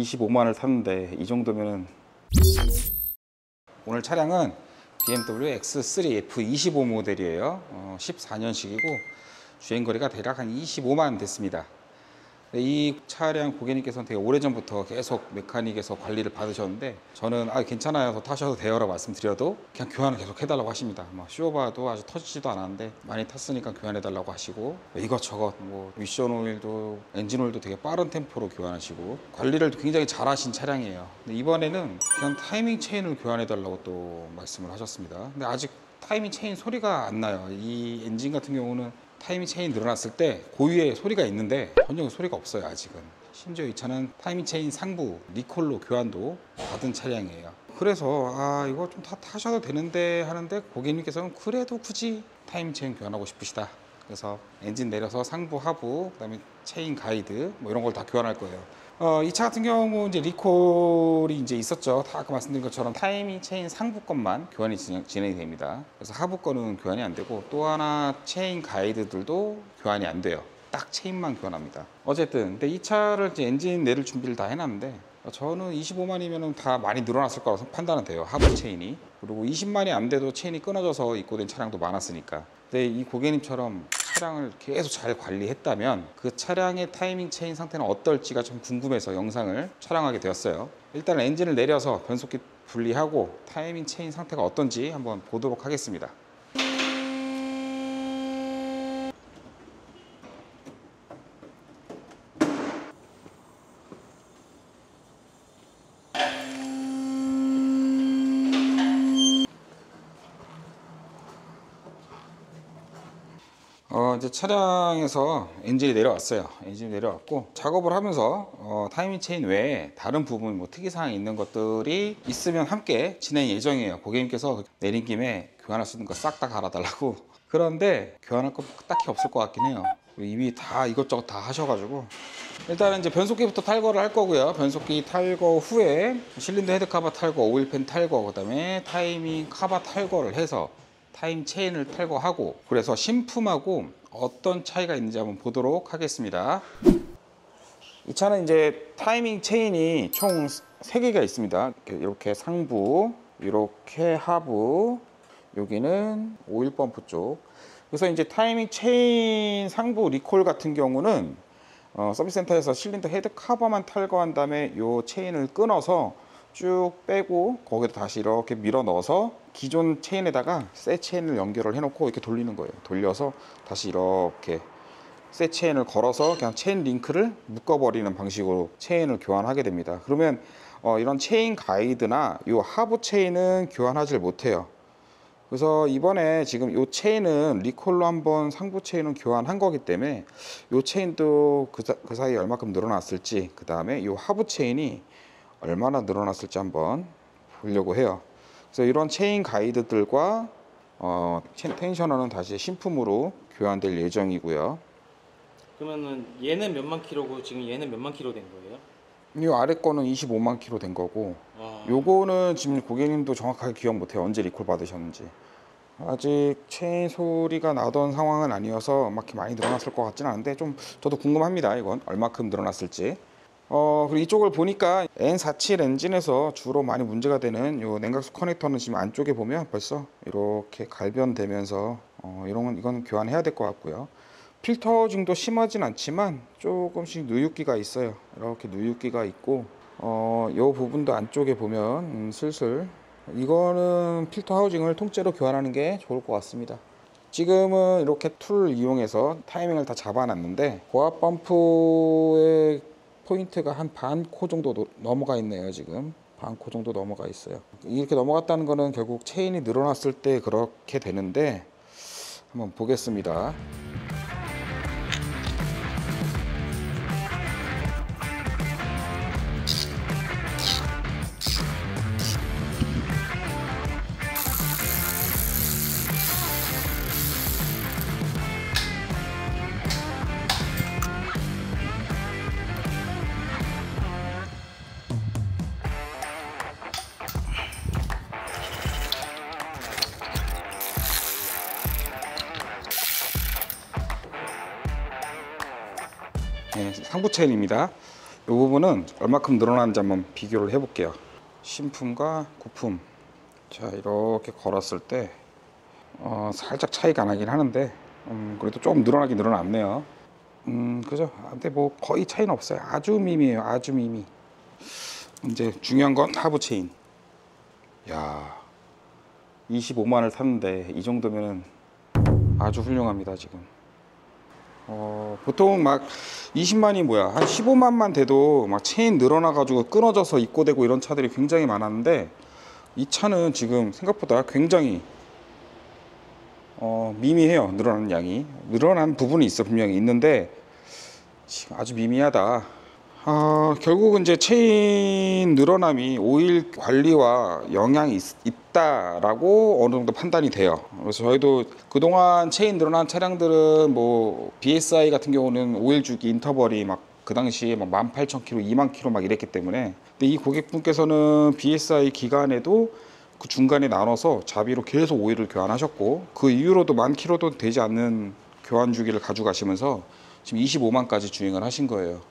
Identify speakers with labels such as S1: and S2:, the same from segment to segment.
S1: 25만을 탔는데 이 정도면은. 오늘 차량은 BMW X3 F25 모델이에요. 14년식이고 주행거리가 대략 한 25만 됐습니다. 이 차량 고객님께서는 되게 오래전부터 계속 메카닉에서 관리를 받으셨는데, 저는 괜찮아요, 더 타셔도 돼요 라고 말씀드려도 그냥 교환을 계속 해달라고 하십니다. 쇼바도 아주 터지지도 않았는데 많이 탔으니까 교환해달라고 하시고, 이것저것 미션 오일도 엔진 오일도 되게 빠른 템포로 교환하시고 관리를 굉장히 잘 하신 차량이에요. 근데 이번에는 그냥 타이밍 체인을 교환해달라고 또 말씀을 하셨습니다. 근데 아직 타이밍 체인 소리가 안 나요. 이 엔진 같은 경우는 타이밍 체인 늘어났을 때 고유의 소리가 있는데 전혀 소리가 없어요 아직은. 심지어 이 차는 타이밍 체인 상부 리콜로 교환도 받은 차량이에요. 그래서 이거 좀 타셔도 되는데 하는데, 고객님께서는 그래도 굳이 타이밍 체인 교환하고 싶으시다. 그래서 엔진 내려서 상부 하부 그다음에 체인 가이드 이런 걸 다 교환할 거예요. 이 차 같은 경우 이제 리콜이 이제 있었죠. 아까 말씀드린 것처럼 타이밍 체인 상부 것만 교환이 진행이 됩니다. 그래서 하부 거는 교환이 안 되고, 또 하나 체인 가이드들도 교환이 안 돼요. 딱 체인만 교환합니다. 어쨌든 근데 이 차를 이제 엔진 내릴 준비를 다 해놨는데, 저는 25만이면 다 많이 늘어났을 거라고 판단은 돼요. 하부 체인이. 그리고 20만이 안 돼도 체인이 끊어져서 입고된 차량도 많았으니까. 근데 이 고객님처럼 차량을 계속 잘 관리했다면 그 차량의 타이밍 체인 상태는 어떨지가 좀 궁금해서 영상을 촬영하게 되었어요. 일단 엔진을 내려서 변속기 분리하고 타이밍 체인 상태가 어떤지 한번 보도록 하겠습니다. 이제 차량에서 엔진이 내려왔어요. 엔진이 내려왔고 작업을 하면서 타이밍 체인 외에 다른 부분 특이사항이 있는 것들이 있으면 함께 진행 예정이에요. 고객님께서 내린 김에 교환할 수 있는 거 싹 다 갈아달라고. 그런데 교환할 거 딱히 없을 것 같긴 해요. 이미 다 이것저것 다 하셔가지고. 일단은 이제 변속기부터 탈거를 할 거고요. 변속기 탈거 후에 실린더 헤드 카바 탈거, 오일팬 탈거, 그다음에 타이밍 카바 탈거를 해서 타임 체인을 탈거하고, 그래서 신품하고 어떤 차이가 있는지 한번 보도록 하겠습니다. 이 차는 이제 타이밍 체인이 총 3개가 있습니다. 이렇게 상부, 이렇게 하부, 여기는 오일 펌프 쪽. 그래서 이제 타이밍 체인 상부 리콜 같은 경우는 서비스 센터에서 실린더 헤드 커버만 탈거한 다음에 이 체인을 끊어서 쭉 빼고 거기다 다시 이렇게 밀어 넣어서 기존 체인에다가 새 체인을 연결을 해놓고 이렇게 돌리는 거예요. 돌려서 다시 이렇게 새 체인을 걸어서 그냥 체인 링크를 묶어버리는 방식으로 체인을 교환하게 됩니다. 그러면 이런 체인 가이드나 이 하부 체인은 교환하지 못해요. 그래서 이번에 지금 이 체인은 리콜로 한번 상부 체인은 교환한 거기 때문에 이 체인도 그 사이에 얼마큼 늘어났을지, 그 다음에 이 하부 체인이 얼마나 늘어났을지 한번 보려고 해요. 그래서 이런 체인 가이드들과 텐셔너는 다시 신품으로 교환될 예정이고요.
S2: 그러면은 얘는 몇만 킬로고 지금 얘는 몇만 킬로 된 거예요?
S1: 이 아래 거는 25만 킬로 된 거고, 요거는 지금 고객님도 정확하게 기억 못해요. 언제 리콜 받으셨는지. 아직 체인 소리가 나던 상황은 아니어서 막 이렇게 많이 늘어났을 것 같지는 않은데, 좀 저도 궁금합니다. 이건 얼마큼 늘어났을지. 그리고 이쪽을 보니까 N47 엔진에서 주로 많이 문제가 되는 요 냉각수 커넥터는 지금 안쪽에 보면 벌써 이렇게 갈변되면서 이건 교환해야 될 것 같고요. 필터징도 심하진 않지만 조금씩 누유기가 있어요. 이렇게 누유기가 있고, 요 부분도 안쪽에 보면 슬슬, 이거는 필터 하우징을 통째로 교환하는 게 좋을 것 같습니다. 지금은 이렇게 툴을 이용해서 타이밍을 다 잡아놨는데 고압 펌프의 포인트가 한 반 코 정도 넘어가 있네요. 지금 반 코 정도 넘어가 있어요. 이렇게 넘어갔다는 거는 결국 체인이 늘어났을 때 그렇게 되는데, 한번 보겠습니다. 상부 체인입니다. 부분은 얼마큼 늘어나는지 한번 비교를 해볼게요. 신품과 구품. 자, 이렇게 걸었을 때 살짝 차이가 나긴 하는데 그래도 좀 늘어나긴 늘어났네요. 그죠? 근데 뭐 거의 차이는 없어요. 아주 미미해요. 아주 미미. 이제 중요한 건 하부 체인. 야, 25만을 탔는데 이 정도면은 아주 훌륭합니다 지금. 보통 막 20만이 뭐야, 한 15만만 돼도 막 체인 늘어나가지고 끊어져서 입고되고 이런 차들이 굉장히 많았는데, 이 차는 지금 생각보다 굉장히 미미해요. 늘어나는 양이, 늘어난 부분이 있어, 분명히 있는데 지금 아주 미미하다. 결국은 이제 체인 늘어남이 오일 관리와 영향이 있다라고 어느 정도 판단이 돼요. 그래서 저희도 그동안 체인 늘어난 차량들은 뭐 BSI 같은 경우는 오일 주기 인터벌이 막 그 당시에 막 18,000km, 2만 km 막 이랬기 때문에. 근데 이 고객분께서는 BSI 기간에도 그 중간에 나눠서 자비로 계속 오일을 교환하셨고, 그 이후로도 10,000km도 되지 않는 교환 주기를 가져가시면서 지금 25만까지 주행을 하신 거예요.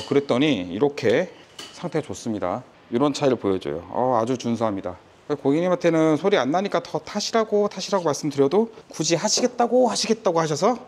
S1: 그랬더니 이렇게 상태가 좋습니다. 이런 차이를 보여줘요. 아주 준수합니다. 고객님한테는 소리 안 나니까 더 타시라고 말씀드려도 굳이 하시겠다고 하셔서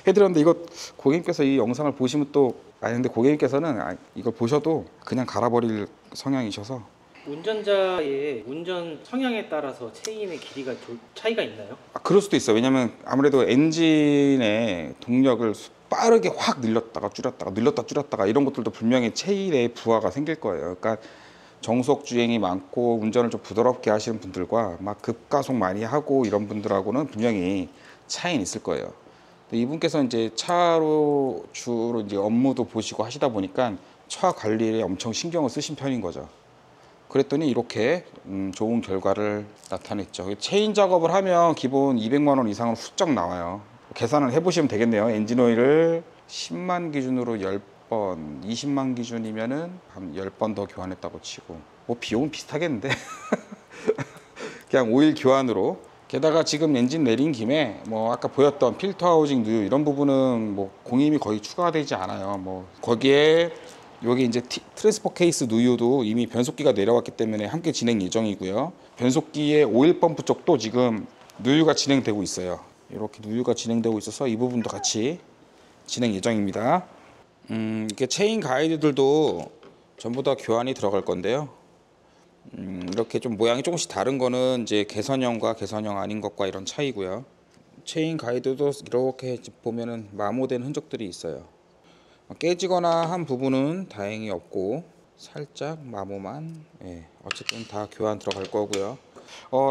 S1: 해드렸는데, 이거 고객님께서 이 영상을 보시면 또, 근데 고객님께서는 이걸 보셔도 그냥 갈아버릴 성향이셔서.
S2: 운전자의 운전 성향에 따라서 체인의 길이가 차이가 있나요?
S1: 그럴 수도 있어요. 왜냐면 아무래도 엔진의 동력을 빠르게 확 늘렸다가 줄였다가 이런 것들도 분명히 체인에 부하가 생길 거예요. 그러니까 정속 주행이 많고 운전을 좀 부드럽게 하시는 분들과 막 급가속 많이 하고 이런 분들하고는 분명히 차이는 있을 거예요. 근데 이분께서 이제 차로 주로 이제 업무도 보시고 하시다 보니까 차 관리에 엄청 신경을 쓰신 편인 거죠. 그랬더니 이렇게 좋은 결과를 나타냈죠. 체인 작업을 하면 기본 200만 원 이상은 훌쩍 나와요. 계산을 해보시면 되겠네요. 엔진오일을 10만 기준으로 10번, 20만 기준이면은 한 10번 더 교환했다고 치고, 뭐 비용은 비슷하겠는데 그냥 오일 교환으로. 게다가 지금 엔진 내린 김에 뭐 아까 보였던 필터 하우징 누유 이런 부분은 뭐 공임이 거의 추가되지 않아요. 뭐 거기에 여기 이제 트랜스퍼 케이스 누유도 이미 변속기가 내려왔기 때문에 함께 진행 예정이고요. 변속기의 오일 펌프 쪽도 지금 누유가 진행되고 있어요. 이렇게 누유가 진행되고 있어서 이 부분도 같이 진행 예정입니다. 이렇게 체인 가이드들도 전부 다 교환이 들어갈 건데요. 이렇게 좀 모양이 조금씩 다른 거는 이제 개선형과 개선형 아닌 것과 이런 차이고요. 체인 가이드도 이렇게 보면은 마모된 흔적들이 있어요. 깨지거나 한 부분은 다행히 없고 살짝 마모만, 어쨌든 다 교환 들어갈 거고요.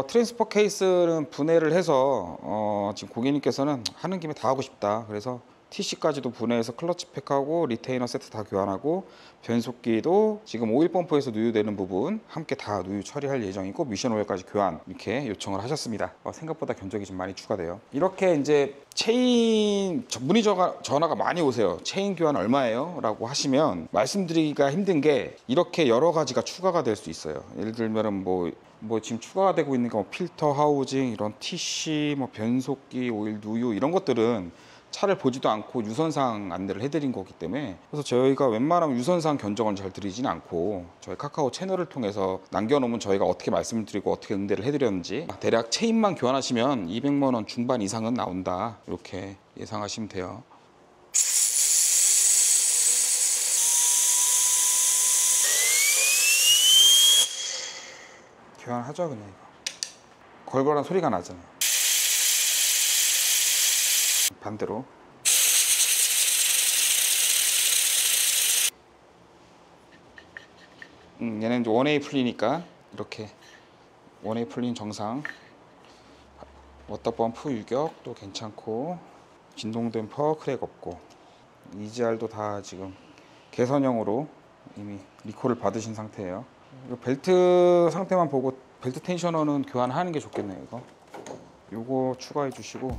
S1: 트랜스퍼 케이스는 분해를 해서 지금 고객님께서는 하는 김에 다 하고 싶다, 그래서 TC까지도 분해해서 클러치 팩하고 리테이너 세트 다 교환하고, 변속기도 지금 오일 펌프에서 누유되는 부분 함께 다 누유 처리할 예정이고, 미션 오일까지 교환 이렇게 요청을 하셨습니다. 생각보다 견적이 좀 많이 추가돼요. 이렇게 이제 체인 문의 전화가 많이 오세요. 체인 교환 얼마예요? 라고 하시면 말씀드리기가 힘든 게 이렇게 여러 가지가 추가가 될 수 있어요. 예를 들면 뭐 지금 추가가 되고 있는 거 필터 하우징, 이런 TC, 뭐 변속기, 오일 누유 이런 것들은 차를 보지도 않고 유선상 안내를 해드린 거기 때문에, 그래서 저희가 웬만하면 유선상 견적은 잘 드리지는 않고 저희 카카오 채널을 통해서 남겨놓으면 저희가 어떻게 말씀을 드리고 어떻게 응대를 해드렸는지, 대략 체인만 교환하시면 200만 원 중반 이상은 나온다, 이렇게 예상하시면 돼요. 교환하죠. 그냥 이거 걸걸한 소리가 나잖아요. 반대로 얘는 이제 원웨이 풀리니까 이렇게 원웨이 풀린 정상, 워터펌프 유격도 괜찮고, 진동 댐퍼 크랙 없고, EGR도 다 지금 개선형으로 이미 리콜을 받으신 상태예요. 이거 벨트 상태만 보고 벨트 텐셔너는 교환하는 게 좋겠네요. 요거 추가해 주시고,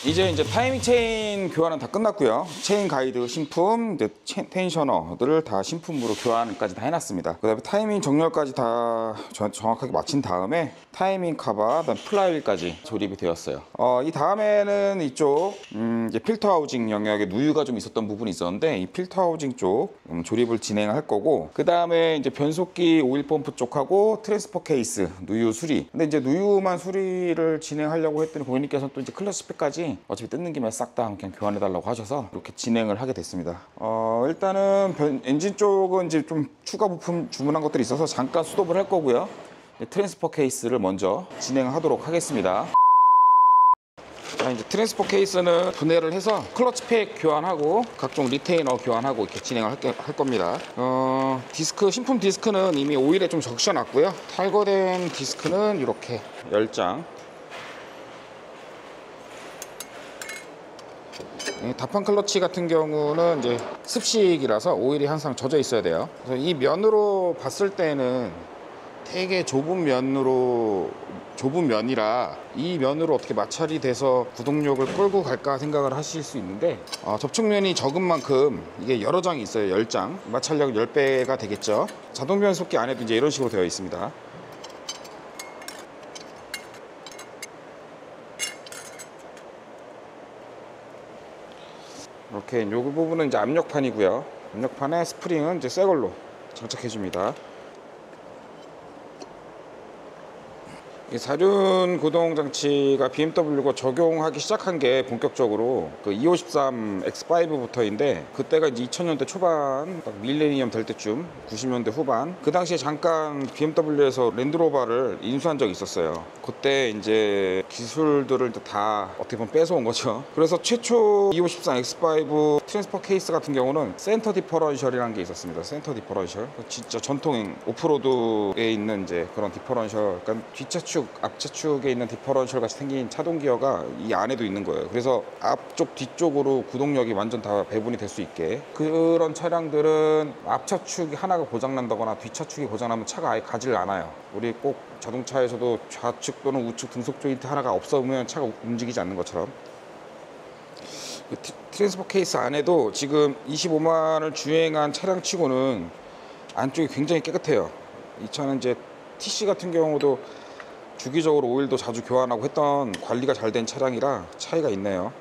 S1: 이제 타이밍 체인 교환은 다 끝났고요. 체인 가이드 신품, 이제 텐셔너들을 다 신품으로 교환까지 다 해놨습니다. 그다음에 타이밍 정렬까지 다 정확하게 마친 다음에 타이밍 카바, 그다음 플라이휠까지 조립이 되었어요. 이 다음에는 이쪽 이제 필터 하우징 영역에 누유가 좀 있었던 부분이 있었는데 이 필터 하우징 쪽 조립을 진행할 거고, 그 다음에 이제 변속기 오일 펌프 쪽하고 트랜스퍼 케이스 누유 수리. 근데 이제 누유만 수리를 진행하려고 했더니 고객님께서는 또 이제 클러치 팩까지 어차피 뜯는 김에 싹 다 그냥 교환해 달라고 하셔서 이렇게 진행을 하게 됐습니다. 일단은 엔진 쪽은 이제 좀 추가 부품 주문한 것들이 있어서 잠깐 수dob을 할 거고요. 트랜스퍼 케이스를 먼저 진행하도록 하겠습니다. 자, 이제 트랜스퍼 케이스는 분해를 해서 클러치 팩 교환하고 각종 리테이너 교환하고 이렇게 진행을 할 겁니다. 디스크, 신품 디스크는 이미 오일에 좀 적셔 놨고요. 탈거된 디스크는 이렇게 10장. 다판 클러치 같은 경우는 이제 습식이라서 오일이 항상 젖어 있어야 돼요. 그래서 이 면으로 봤을 때는 되게 좁은 면이라 이 면으로 어떻게 마찰이 돼서 구동력을 끌고 갈까 생각을 하실 수 있는데, 접촉면이 적은 만큼 이게 여러 장이 있어요. 10장. 마찰력 10배가 되겠죠. 자동 변속기 안에도 이제 이런 식으로 되어 있습니다. 이렇게 이 부분은 이제 압력판이고요. 압력판에 스프링은 이제 새 걸로 장착해 줍니다. 이 사륜 구동 장치가 BMW가 적용하기 시작한 게 본격적으로 그 253 X5부터인데, 그때가 이제 2000년대 초반, 딱 밀레니엄 될 때쯤, 90년대 후반, 그 당시에 잠깐 BMW에서 랜드로버를 인수한 적이 있었어요. 그때 이제 기술들을 다 어떻게 보면 뺏어온 거죠. 그래서 최초 253 X5 트랜스퍼 케이스 같은 경우는 센터 디퍼런셜이라는 게 있었습니다. 센터 디퍼런셜, 진짜 전통 오프로드에 있는 이제 그런 디퍼런셜, 그러니까 뒷차축 앞차축에 있는 디퍼런셜 같이 생긴 차동 기어가 이 안에도 있는 거예요. 그래서 앞쪽 뒤쪽으로 구동력이 완전 다 배분이 될 수 있게, 그런 차량들은 앞차축이 하나가 고장난다거나 뒷차축이 고장나면 차가 아예 가지를 않아요. 우리 꼭 자동차에서도 좌측 또는 우측 등속 조인트 하나가 없으면 차가 움직이지 않는 것처럼, 트랜스퍼 케이스 안에도 지금 25만을 주행한 차량 치고는 안쪽이 굉장히 깨끗해요. 이 차는 이제 TC 같은 경우도 주기적으로 오일도 자주 교환하고 했던 관리가 잘 된 차량이라 차이가 있네요.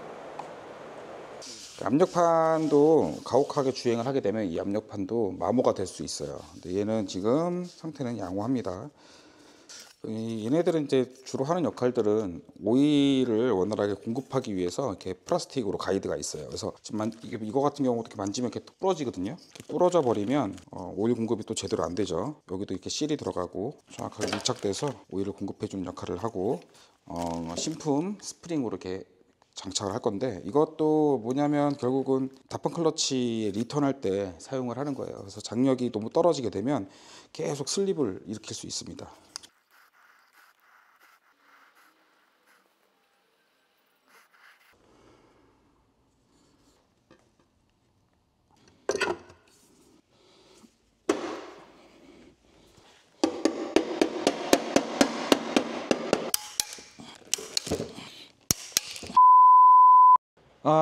S1: 압력판도 가혹하게 주행을 하게 되면 이 압력판도 마모가 될 수 있어요. 근데 얘는 지금 상태는 양호합니다. 얘네들은 이제 주로 하는 역할들은 오일을 원활하게 공급하기 위해서 이렇게 플라스틱으로 가이드가 있어요. 그래서 지금 이거 같은 경우도 이렇게 만지면 이렇게 부러지거든요. 이렇게 부러져 버리면 오일 공급이 또 제대로 안 되죠. 여기도 이렇게 실이 들어가고 정확하게 밀착돼서 오일을 공급해 주는 역할을 하고, 신품 스프링으로 이렇게 장착을 할 건데, 이것도 뭐냐면 결국은 다판 클러치 리턴할 때 사용을 하는 거예요. 그래서 장력이 너무 떨어지게 되면 계속 슬립을 일으킬 수 있습니다.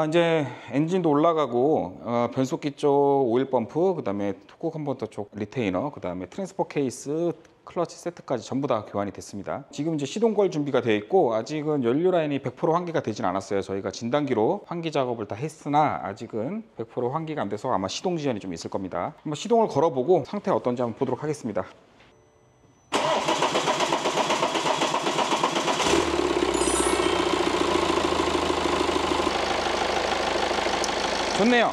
S1: 이제 엔진도 올라가고, 변속기 쪽 오일 펌프, 그 다음에 토크 컨버터 쪽 리테이너, 그 다음에 트랜스퍼 케이스, 클러치 세트까지 전부 다 교환이 됐습니다. 지금 이제 시동 걸 준비가 되어 있고, 아직은 연료 라인이 100% 환기가 되진 않았어요. 저희가 진단기로 환기 작업을 다 했으나 아직은 100% 환기가 안 돼서 아마 시동 지연이 좀 있을 겁니다. 한번 시동을 걸어보고 상태가 어떤지 한번 보도록 하겠습니다. 좋네요.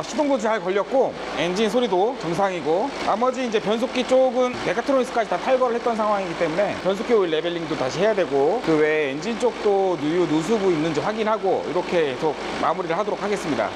S1: 시동도 잘 걸렸고 엔진 소리도 정상이고, 나머지 이제 변속기 쪽은 메카트로닉스까지 다 탈거를 했던 상황이기 때문에 변속기 오일 레벨링도 다시 해야 되고, 그 외에 엔진 쪽도 누유 누수부 있는지 확인하고 이렇게 계속 마무리를 하도록 하겠습니다.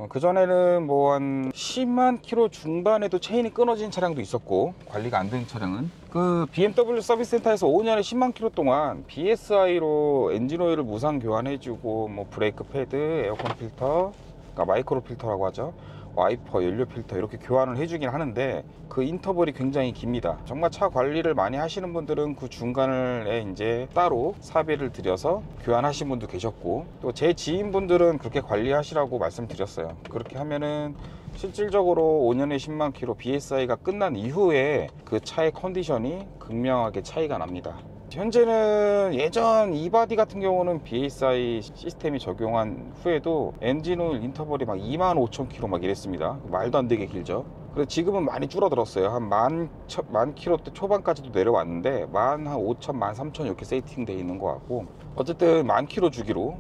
S1: 그전에는 뭐 한 10만 킬로 중반에도 체인이 끊어진 차량도 있었고, 관리가 안 된 차량은 그 BMW 서비스 센터에서 5년에 10만 킬로 동안 BSI로 엔진 오일을 무상 교환해주고, 뭐 브레이크 패드, 에어컨 필터, 그러니까 마이크로 필터라고 하죠, 와이퍼, 연료 필터 이렇게 교환을 해주긴 하는데 그 인터벌이 굉장히 깁니다. 정말 차 관리를 많이 하시는 분들은 그 중간에 이제 따로 사비를 들여서 교환하신 분도 계셨고, 또 제 지인분들은 그렇게 관리하시라고 말씀드렸어요. 그렇게 하면은 실질적으로 5년에 10만 킬로 BSI가 끝난 이후에 그 차의 컨디션이 극명하게 차이가 납니다. 현재는 예전 이바디 같은 경우는 BSI 시스템이 적용한 후에도 엔진오일 인터벌이 막 25,000km 막 이랬습니다. 말도 안 되게 길죠. 그래서 지금은 많이 줄어들었어요. 한 만 킬로대 초반까지도 내려왔는데 한 5,000, 13,000 이렇게 세팅되어 있는 것 같고, 어쨌든 만 킬로 주기로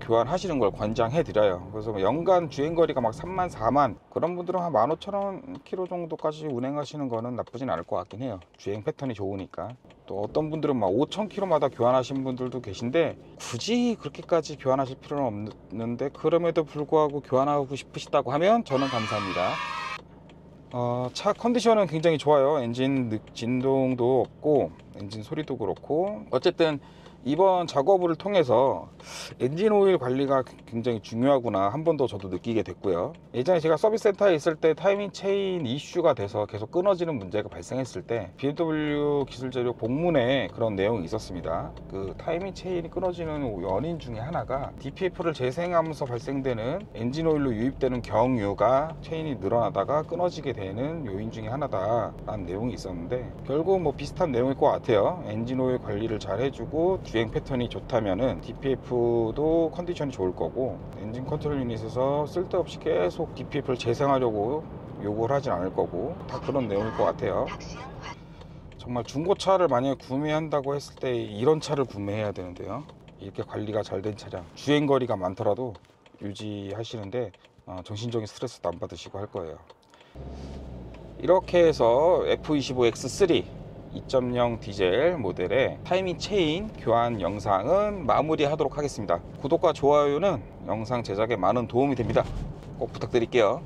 S1: 교환하시는 걸 권장해 드려요. 그래서 연간 주행거리가 막 3만, 4만 그런 분들은 한 15,000km 정도까지 운행하시는 거는 나쁘진 않을 것 같긴 해요. 주행 패턴이 좋으니까. 또 어떤 분들은 막 5,000km마다 교환하신 분들도 계신데 굳이 그렇게까지 교환하실 필요는 없는데, 그럼에도 불구하고 교환하고 싶으시다고 하면 저는 감사합니다. 차 컨디션은 굉장히 좋아요. 엔진 진동도 없고 엔진 소리도 그렇고, 어쨌든 이번 작업을 통해서 엔진 오일 관리가 굉장히 중요하구나 한 번 더 저도 느끼게 됐고요. 예전에 제가 서비스 센터에 있을 때 타이밍 체인 이슈가 돼서 계속 끊어지는 문제가 발생했을 때 BMW 기술재료 본문에 그런 내용이 있었습니다. 그 타이밍 체인이 끊어지는 원인 중에 하나가 DPF를 재생하면서 발생되는 엔진 오일로 유입되는 경유가 체인이 늘어나다가 끊어지게 되는 요인 중에 하나다라는 내용이 있었는데, 결국 뭐 비슷한 내용일 것 같아요. 엔진 오일 관리를 잘 해주고 주행 패턴이 좋다면은 DPF도 컨디션이 좋을 거고, 엔진 컨트롤 유닛에서 쓸데없이 계속 DPF를 재생하려고 요구를 하진 않을 거고, 다 그런 내용일 것 같아요. 정말 중고차를 만약에 구매한다고 했을 때 이런 차를 구매해야 되는데요. 이렇게 관리가 잘 된 차량, 주행거리가 많더라도 유지하시는데 정신적인 스트레스도 안 받으시고 할 거예요. 이렇게 해서 F25X3 2.0 디젤 모델의 타이밍 체인 교환 영상은 마무리하도록 하겠습니다. 구독과 좋아요는 영상 제작에 많은 도움이 됩니다. 꼭 부탁드릴게요.